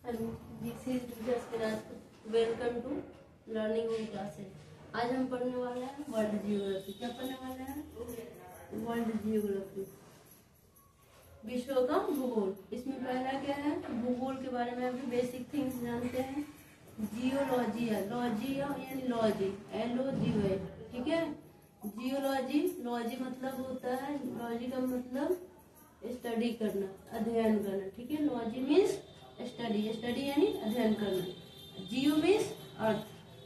Hello, this is Jasviraj. Welcome to learning home classes. आज हम पढ़ने वाले हैं वर्ल्ड जियोग्राफी। क्या पढ़ने वाले हैं? वर्ल्ड जियोग्राफी, विश्व का भूगोल। इसमें पहला क्या है? भूगोल के बारे में अभी बेसिक थिंग्स जानते हैं। जियोलॉजी है, लॉजी यानी लॉजी, LOGY, ठीक है। जियोलॉजी, लॉजी मतलब होता है, लॉजी का मतलब स्टडी करना, अध्ययन करना, ठीक है। लॉजी मीन्स स्टडी, स्टडी यानी अध्ययन करना। जियो मीन्स अर्थ,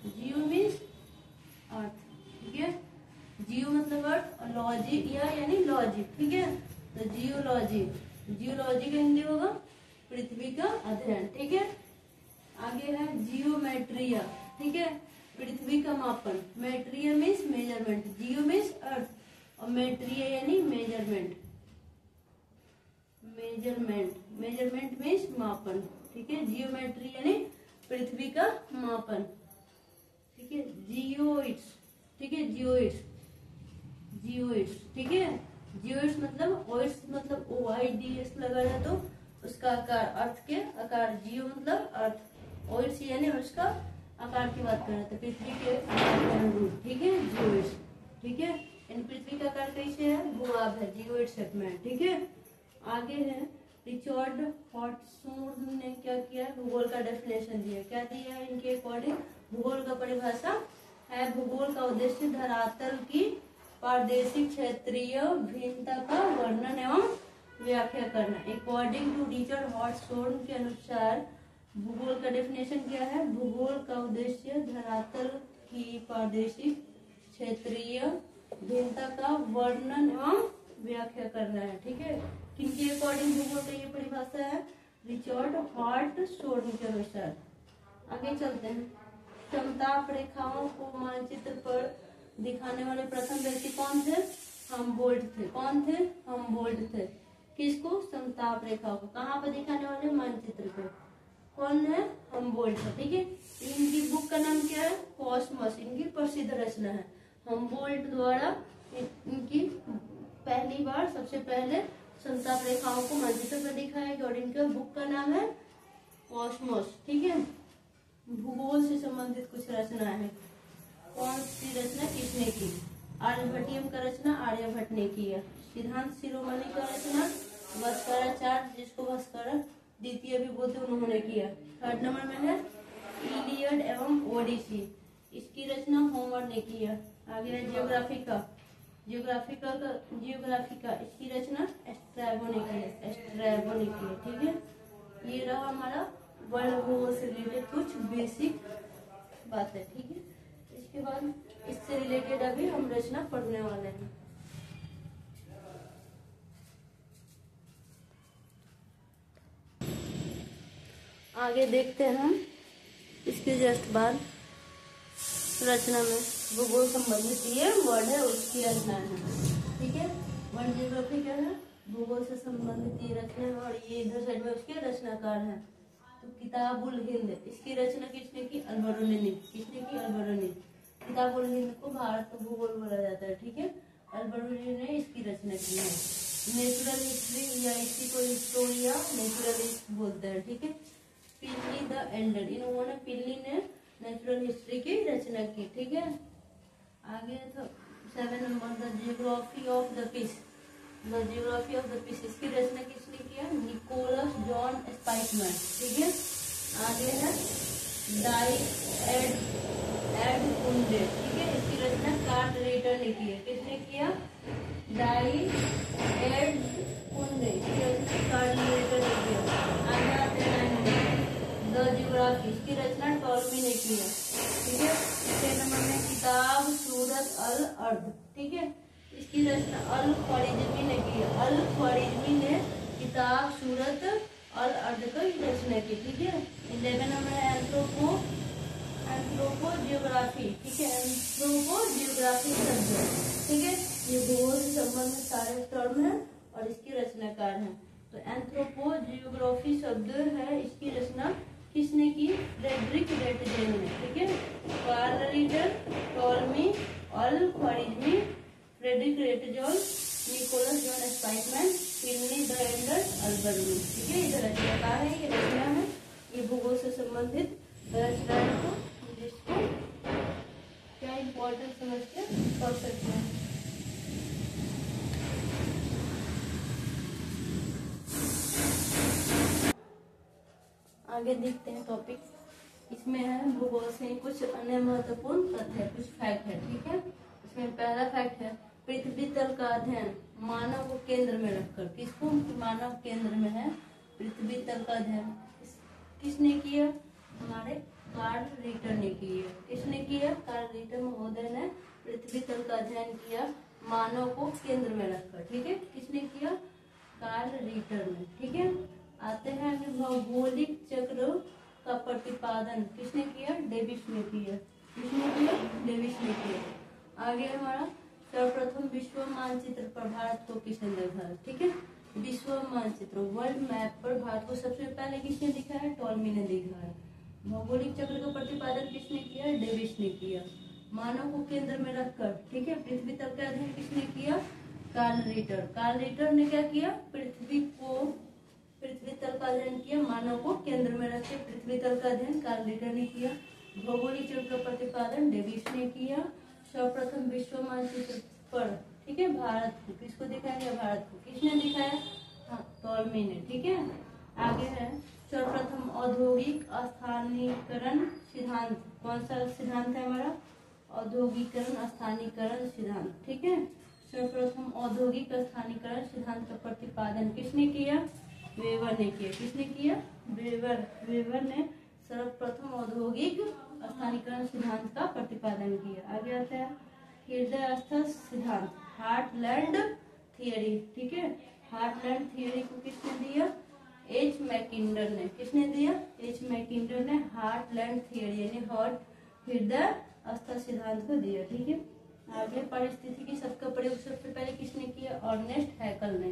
जियो मीन्स अर्थ, ठीक है। जियो मतलब अर्थ और लॉजी यानी लॉजी, ठीक है। तो जियोलॉजी, जियोलॉजी का हिंदी होगा पृथ्वी का अध्ययन, ठीक है। आगे है जियोमेट्रिया, ठीक है, पृथ्वी का मापन। Metria means measurement, geo means earth और मेट्रिया यानी मेजरमेंट। मेजरमेंट, मेजरमेंट मीन्स मापन, ठीक है। जियोमेट्री यानी पृथ्वी का मापन, ठीक है। जियोइड्स, ठीक है, जियोइड्स, जियोइड्स, ठीक है। जियोइड्स मतलब ओइड्स मतलब OIDS लगा है तो उसका आकार, अर्थ के आकार। जियो मतलब अर्थ, ओइड्स यानी उसका आकार की बात कर रहे थे, पृथ्वी के अनुरूप, ठीक है। जियोइड्स, ठीक है। इन पृथ्वी का आकार कैसे है? गोलाब है, जियोइड शेप में, ठीक है। आगे है रिचर्ड हॉटसूर ने क्या किया? भूगोल का डेफिनेशन दिया। क्या दिया है इनके अकॉर्डिंग? भूगोल का परिभाषा है, भूगोल का उद्देश्य धरातल की प्रादेशिक क्षेत्रीय भिन्नता का वर्णन एवं व्याख्या करना। अकॉर्डिंग टू रिचर्ड हॉटसूर के अनुसार भूगोल का डेफिनेशन क्या है? भूगोल का उद्देश्य धरातल की प्रादेशिक क्षेत्रीय भिन्नता का वर्णन एवं व्याख्या करना है, ठीक है। किनके अकॉर्डिंग भूगोल का ये परिभाषा है? रिचर्ड हॉटसूर के अनुसार। आगे चलते हैं। समताप रेखाओं को मानचित्र पर दिखाने वाले प्रथम व्यक्ति कौन थे? हमबोल्ट थे। कौन थे? हमबोल्ट थे। किसको? समताप रेखाओं को कहाँ पर दिखाने वाले? मानचित्र पे। कौन है? हमबोल्ट है, ठीक है। इनकी बुक का नाम क्या है? कॉस्मस, इनकी प्रसिद्ध रचना है। हमबोल्ट द्वारा इनकी पहली बार सबसे पहले समताप रेखाओं को मानचित्र पर दिखाया गया और इनका बुक का नाम है कॉस्मोस, ठीक है। भूगोल से संबंधित कुछ रचना है। कौन सी रचना किसने की? आर्यभट्टियम का रचना आर्यभट्ट ने किया। सिद्धांत शिरोमणि का रचना भास्कराचार्य, जिसको भास्कर द्वितीय भी बोलते, उन्होंने किया। थर्ड नंबर में है इलियड एवं ओडिसी, इसकी रचना होमर ने किया। आगे है जियोग्राफिका इसकी रचना स्ट्रैबो ने की है, स्ट्रैबो ने की है, ठीक है। ये रहा हमारा वर्ल्ड भूगोल से रिलेटेड कुछ बेसिक बात है, ठीक है। इसके बाद इससे रिलेटेड अभी हम रचना पढ़ने वाले हैं। आगे देखते हैं इसके जस्ट बाद रचना में भूगोल संबंधित ये वर्ड है, उसकी रचना है, ठीक है। वर्ल्ड जियोग्राफी क्या है? भूगोल से संबंधित ये रचना है और ये इधर साइड में उसके रचनाकार हैं। तो किताबुल हिंद, इसकी रचना किसने की? अल्बरुनी ने। किसने की? अल्बरुनी। किताबुल हिंद को भारत का भूगोल बोला जाता है, ठीक है। अल्बरुनी ने इसकी रचना की है। नेचुरल हिस्ट्री या इसी को हिस्टोरिया नेचुरलिस्ट बोलते हैं, ठीक है। पिल्ली द एल्डर, इन्होंने पिल्ली ने नेचुरल हिस्ट्री की रचना की, ठीक है। आगे तो 7 number the geography of the peace, the geography of the peace, इसकी रचना किसने किया? निकोलस जॉन स्पाइकमैन, ठीक है। आगे है डाई एड कुंडे, ठीक है, इसकी रचना कार्ल रेटर ने की है। किसने किया? डाई एड कुंडे, इसकी रचना कार्ल रेटर ने किया। आगे आते हैं द जियोग्राफी, इसकी रचना टॉलमी ने की है, ठीक है। 6 नंबर में किताब सूरत अल अर्द, ठीक है, इसकी रचना अल ख्वारिज़मी ने की है। अल ख्वारिज़मी ने किताब सूरत अल अर्द की रचना की, ठीक है। 11 नंबर है एंथ्रोपो जियोग्राफी, ठीक है, एंथ्रोपो जियोग्राफी शब्द, ठीक है। ये भूगोल से संबंधित सारे टर्म है और इसकी रचनाकार है। तो एंथ्रोपो जियोग्राफी शब्द है, इसकी रचना किसने की? फ्रेडरिक रेटजेन ने, ठीक है। Carl Ritter, Ptolemy, Al Khwarizmi, Friedrich Ratzel, Nicholas John Spykman, Pliny the Elder, Alberuni, ठीक है। इधर रचनाकार है, ये रचना है, ये से संबंधित रचनाओं को जिसको क्या इम्पोर्टेंट समझते पढ़ सकते हैं। आगे देखते हैं टॉपिक। इसमें है भूगोल से कुछ अन्य महत्वपूर्ण तथ्य, कुछ फैक्ट है, ठीक है। इसमें पहला फैक्ट है पृथ्वी तल का अध्ययन मानव को केंद्र में रखकर। किसको? मानव केंद्र में है पृथ्वी तल का अध्ययन। किसने किया? हमारे कार्ल रिटर ने किया। किसने किया? कार्ल रिटर महोदय ने पृथ्वी तल का अध्ययन किया मानव को केंद्र में रखकर, ठीक है। किसने किया? कार्ल रिटर ने, ठीक है। आते हैं आगे, भौगोलिक चक्र का प्रतिपादन किसने किया? डेविस ने किया। किसने किया? डेविस ने किया। आगे हमारा सर्वप्रथम विश्व मानचित्र पर भारत को किसने दिखाया? ठीक है, विश्व मानचित्र वर्ल्ड मैप पर भारत को सबसे पहले किसने दिखाया? टॉलमी ने दिखाया। भौगोलिक चक्र का प्रतिपादन किसने किया? डेविस ने किया। मानव को केंद्र में रखकर, ठीक है, पृथ्वी तल का अध्ययन किसने किया? Karl Ritter. कार्ल रिटर ने क्या किया? पृथ्वी तल का अध्ययन किया मानव को केंद्र में रखे। पृथ्वी तल का अध्ययन कार्ल रिटर ने किया। भौगोलिक चक्र का प्रतिपादन डेविस ने किया। सर्वप्रथम विश्व मानचित्र पर, ठीक है, भारत को किसको दिखाया गया? भारत को। किसने दिखाया? हाँ, टॉलमी ने, ठीक है। आगे है सर्वप्रथम औद्योगिक स्थानीयकरण सिद्धांत। कौन सा सिद्धांत है हमारा? औद्योगिकरण स्थानीयकरण सिद्धांत, ठीक है। सर्वप्रथम औद्योगिक स्थानीयकरण सिद्धांत का प्रतिपादन किसने किया? वेबर ने किया। किसने किया? वेबर ने सर्वप्रथम औद्योगिक स्थानीयकरण सिद्धांत का प्रतिपादन किया। आगे आता है हृदयस्थ सिद्धांत, हार्टलैंड थियरी, ठीक है। हार्टलैंड थियरी को किसने दिया? एच मैकिंडर ने। किसने दिया? एच मैकिंडर ने हार्टलैंड थियरी यानी हृदयस्थ सिद्धांत को दिया, ठीक है। आगे पारिस्थितिकी शब्द का प्रयोग सबसे पहले किसने किया? अर्नेस्ट हैकल ने।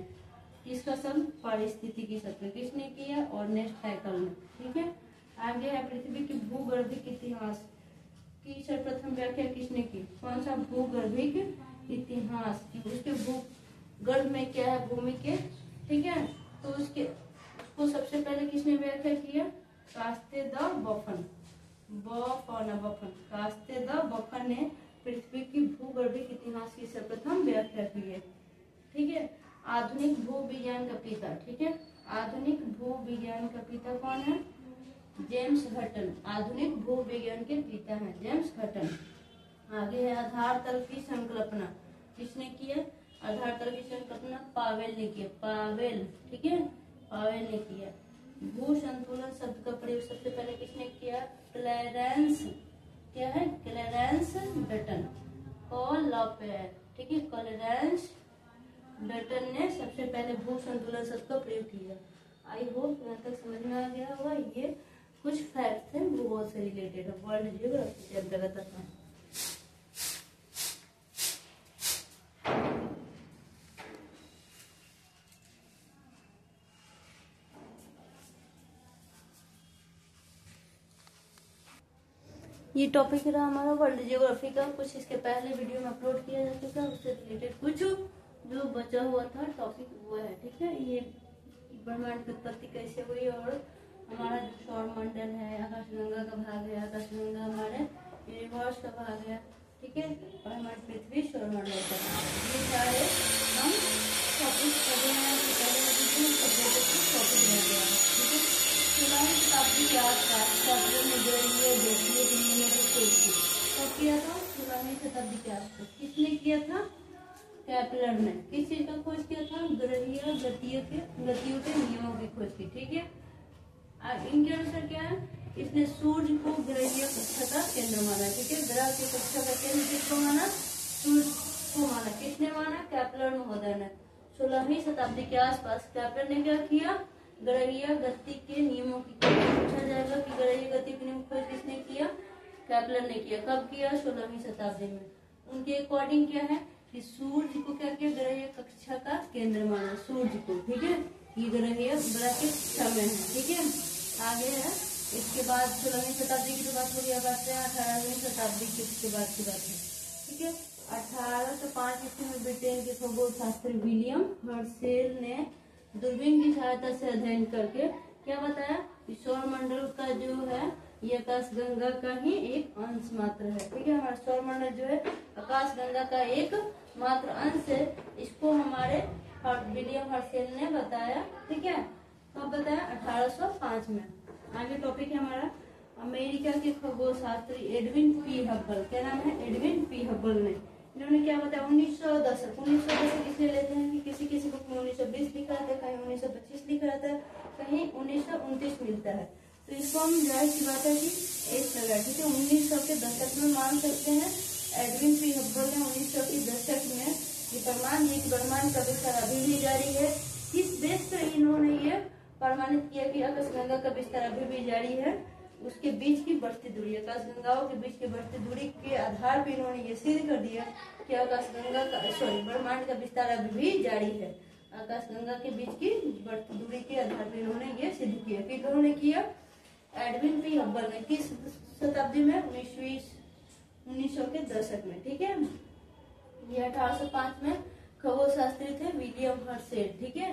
किसका शब्द? पारिस्थितिकी शब्द किसने किया? अर्नेस्ट हैकल ने, ठीक है। आगे है पृथ्वी के भूगर्भिक इतिहास की सर्वप्रथम व्याख्या किसने की? कौन सा? भूगर्भिक इतिहास की। उसके भूगर्भ में क्या है? भूमि के, ठीक है। तो उसको सबसे पहले किसने व्याख्या किया? कास्ते द बफन। कास्ते द बफन ने पृथ्वी की भूगर्भिक इतिहास की सर्वप्रथम व्याख्या की है, ठीक है। आधुनिक भूविज्ञान का पिता, ठीक है। आधुनिक भूविज्ञान का पिता कौन है? James Hutton. आधुनिक भूविज्ञान के पिता हैं जेम्स हटन। आगे है आधार तल की संकल्पना किसने किया? आधार तल की संकल्पना पावेल ने किया। पावेल, ठीक है, पावेल ने किया। भू संतुलन शब्द का प्रयोग सबसे पहले किसने किया? क्लैरेंस, क्या है? Clarence Dutton. ठीक है, क्लैरेंस डटन ने सबसे पहले भू संतुलन शब्द का प्रयोग किया। आई होप यहाँ तक समझ में आ गया होगा। ये कुछ फैक्ट थे भूगोल से रिलेटेड है, वर्ल्ड जियोग्राफी से अंतर्गत आता है। ये टॉपिक रहा हमारा वर्ल्ड जियोग्राफी का। कुछ इसके पहले वीडियो में अपलोड किया जा चुका है, उससे रिलेटेड कुछ जो बचा हुआ था टॉपिक वो है, ठीक है। ये ब्रह्मांड की उत्पत्ति कैसे हुई और हमारा जो सौरमंडल है, आकाशगंगा का भाग है, आकाशगंगा हमारे यूनिवर्स का भाग है, ठीक है। और हमारी पृथ्वी सौरमंडल का भाग है। ये सारे हम टॉपिक पढ़े हैं, टॉपिक रह गया है, ठीक है। 16वीं शताब्दी के आसपास कैप्लर ने गैलीलियो गैलीलियो के नियमों को खोज की। कब किया था? 16वीं शताब्दी के आसपास। किसने किया था? कैप्लर ने। किस चीज का खोज किया था? ग्रहीय गतियों के नियमों की खोज की, ठीक है। इनके अनुसार क्या है? इसने सूर्य को ग्रहीय कक्षा का केंद्र माना, ठीक है। ग्रह की कक्षा का केंद्र किसको माना? सूर्य को माना। किसने माना? कैप्लर महोदय ने। 16वीं शताब्दी के आसपास कैप्लर ने क्या किया? ग्रहीय गति के नियमों की खोज। पूछा जाएगा कि ग्रहीय गति के नियम खोज किसने किया? कैप्लर ने किया। कब किया? 16वीं शताब्दी में। उनके अकॉर्डिंग क्या है कि सूर्य को क्या किया? ग्रहीय कक्षा का केंद्र माना सूर्य को, ठीक है। ये ग्रहीय ग्रह के कक्षा में है, ठीक है। आगे है इसके बाद 16वीं शताब्दी की बात हो गया, बात है 18वीं शताब्दी के बाद की बात है, ठीक है। 1805 ईस्वी में ब्रिटेन के खगोल शास्त्री विलियम हर्शेल ने दूरबीन की सहायता से अध्ययन करके क्या बताया? सौरमंडल का जो है ये आकाश गंगा का ही एक अंश मात्र है। ठीक है, हमारा सौरमंडल जो है आकाश गंगा का एक मात्र अंश है। इसको हमारे विलियम हर्शेल ने बताया। ठीक है, कब बताया? 1805 में। आगे टॉपिक है हमारा अमेरिका के खगोलशास्त्री एडविन पी हब्बल। क्या नाम है? एडविन पी हब्बल ने। इन्होंने क्या बताया? 1910 इसलिए लेते हैं कि किसी किसी बुक में 1920 लिखा रहता है, कहीं 1925 लिखा रहता है, कहीं 1929 मिलता है। तो इसको हम जाहिर सी बात है कि एक लगा। ठीक है, 1900 के दशक में मान सकते हैं। एडविन पी हब्बल ने 1900 के दशक में ये प्रमाण दिया कि ब्रह्मांड का विस्तार अभी भी जारी है। किस बेस पर इन्होंने ये प्रमाणित किया कि आकाशगंगा का विस्तार अभी भी जारी है? उसके बीच की बढ़ती दूरी, आकाशगंगाओं के बीच की बढ़ती दूरी के आधार पर इन्होंने ये सिद्ध कर दिया कि आकाशगंगा का ब्रह्मांड का विस्तार अभी भी जारी है। आकाशगंगा के बीच की बढ़ती दूरी के आधार पर इन्होंने ये सिद्ध किया। कि इन्होंने किया एडविन पी हब्बल ने। किस शताब्दी में? 1900 के दशक में। ठीक है, ये 1805 में खगोलशास्त्री थे विलियम हर्शेल। ठीक है,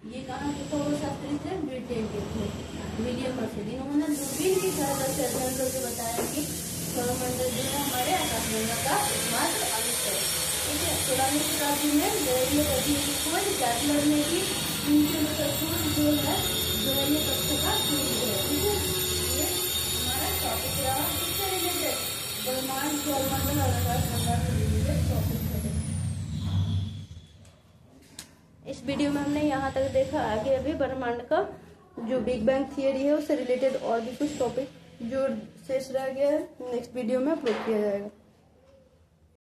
ये कहाँ के खगोलशास्त्री थे? ब्रिटेन के थे विलियम हर्शेल। इन्होंने दूरबीन की सहायता से अध्ययन करके बताया कि सौरमंडल जो है हमारे आकाशगंगा का एकमात्र अंश है। ठीक है, 16वीं शताब्दी में गैलीलियो गैलीली की खोज कैल्कुलस ने की। उनके जो है ये तथ्य का सूर्य है। ठीक है, ये हमारा टॉपिक रहा। किससे रिलेटेड? ब्रह्मांड, सौरमंडल और आकाशगंगा से रिलेटेड टॉपिक है। इस वीडियो में हमने यहाँ तक देखा। आगे अभी ब्रह्मांड का जो बिग बैंग थियरी है उससे रिलेटेड और भी कुछ टॉपिक जो शेष रह गया है नेक्स्ट वीडियो में अपलोड किया जाएगा।